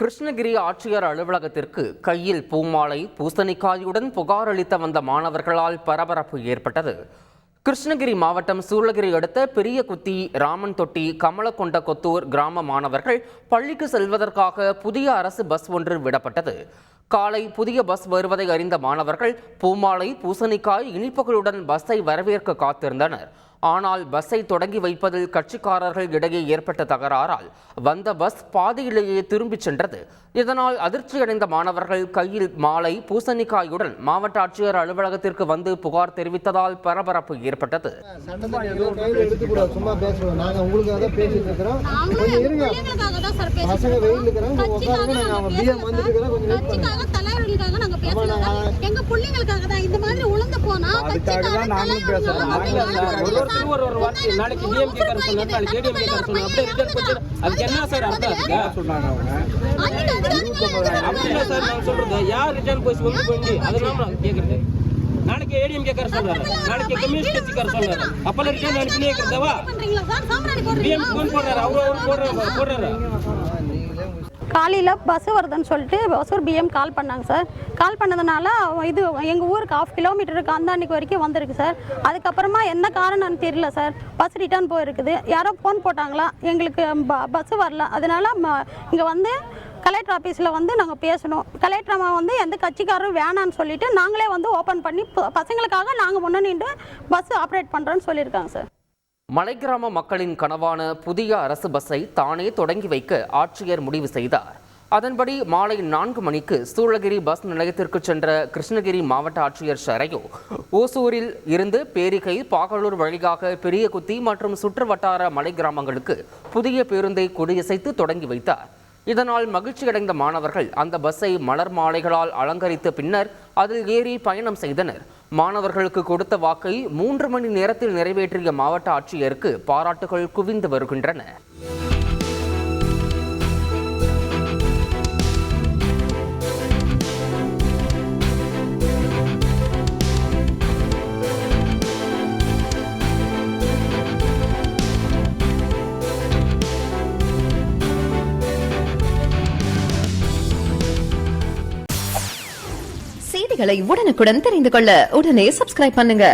கிருஷ்ணகிரி ஆட்சியர் அலுவலகத்திற்கு கையில் பூமாலை பூசணிக்காயுடன் புகார் அளித்த வந்த மாணவர்களால் பரபரப்பு ஏற்பட்டது. கிருஷ்ணகிரி மாவட்டம் சூளகிரி அடுத்த பெரியகுத்தி, ராமன் தொட்டி, கமலக்கொண்ட கொத்தூர் கிராம மாணவர்கள் பள்ளிக்கு செல்வதற்காக புதிய அரசு பஸ் ஒன்று விடப்பட்டது. காலை புதிய பஸ் வருவதை அறிந்த மாணவர்கள் பூமாலை, பூசணிக்காய், இனிப்புகளுடன் பஸ்ஸை வரவேற்க காத்திருந்தனர். ஆனால் பஸ்ஸை தொடங்கி வைப்பதில் கட்சிக்காரர்கள் இடையே ஏற்பட்ட தகராறால் வந்த பஸ் பாதியிலேயே திரும்பிச் சென்றது. இதனால் அதிர்ச்சியடைந்த மாணவர்கள் கையில் மாலை, பூசணிக்காயுடன் மாவட்ட ஆட்சியர் அலுவலகத்திற்கு வந்து புகார் தெரிவித்ததால் பரபரப்பு ஏற்பட்டது. நாளைக்கு டிஎம்கே காரர் சொன்னாங்க, நாளைக்கு ஏடிஎம்கே காரர் சொன்னாங்க. அப்படியே ரிஜெக்ட் பண்ணி அதுக்கு என்ன சார் அர்த்தம்? அதுக்கு சொன்னாங்க அவங்க அப்படியே சார் நான் சொல்றது யார் ரிட்டர்ன் போய் வந்து பண்ணி அதெல்லாம் நான் கேட்கறது. நாளைக்கு ஏடிஎம்கே காரர் சொல்றாரு, நாளைக்கு கம்யூனிஸ்ட் கட்சி காரர் சொல்றாரு. அப்பெல்லாம் ரிட்டர்ன் அனுப்பி கேட்கறதவா டிஎம் ஃபோன் போடுறாரு, அவரு போடுறாரு. காலையில் பஸ் வருதுன்னு சொல்லிட்டு ஒசூர் பிஎம் கால் பண்ணாங்க சார். கால் பண்ணதுனால இது எங்கள் ஊருக்கு 1/2 கிலோமீட்டருக்கு அந்தாண்டிக்கு வரைக்கும் வந்திருக்கு சார். அதுக்கப்புறமா என்ன காரணம்னு தெரியல சார், பஸ் ரிட்டர்ன் போயிருக்குது. யாரோ ஃபோன் போட்டாங்களா, எங்களுக்கு பஸ்ஸு வரல. அதனால் இங்கே வந்து கலெக்டர் ஆஃபீஸில் வந்து நாங்கள் பேசணும். கலெக்டர் அம்மா வந்து எந்த கட்சிக்காரரும் வேணான்னு சொல்லிட்டு நாங்களே வந்து ஓப்பன் பண்ணி பசங்களுக்காக நாங்கள் முன்னே நின்று பஸ் ஆப்ரேட் பண்ணுறோன்னு சொல்லியிருக்காங்க சார். மலை கிராம மக்களின் கனவான புதிய அரசு பஸ்ஸை தானே தொடங்கி வைக்க ஆட்சியர் முடிவு செய்தார். அதன்படி மாலை 4 மணிக்கு சூளகிரி பஸ் நிலையத்திற்கு சென்ற கிருஷ்ணகிரி மாவட்ட ஆட்சியர் ஷரையோ ஓசூரில் இருந்து பேரிகை, பாகலூர் வழியாக பெரியகுத்தி மற்றும் சுற்று வட்டார மலை கிராமங்களுக்கு புதிய பேருந்தை கொடியசைத்து தொடங்கி வைத்தார். இதனால் மகிழ்ச்சியடைந்த மாணவர்கள் அந்த பஸ்ஸை மலர் மாலைகளால் அலங்கரித்த பின்னர் அதில் ஏறி பயணம் செய்தனர். மாணவர்களுக்கு கொடுத்த வாக்கை 3 மணி நேரத்தில் நிறைவேற்றிய மாவட்ட ஆட்சியருக்கு பாராட்டுகள் குவிந்து வருகின்றன. செய்திகளை உடனுக்குடன் தெரிந்து கொள்ள உடனே சப்ஸ்கிரைப் பண்ணுங்க.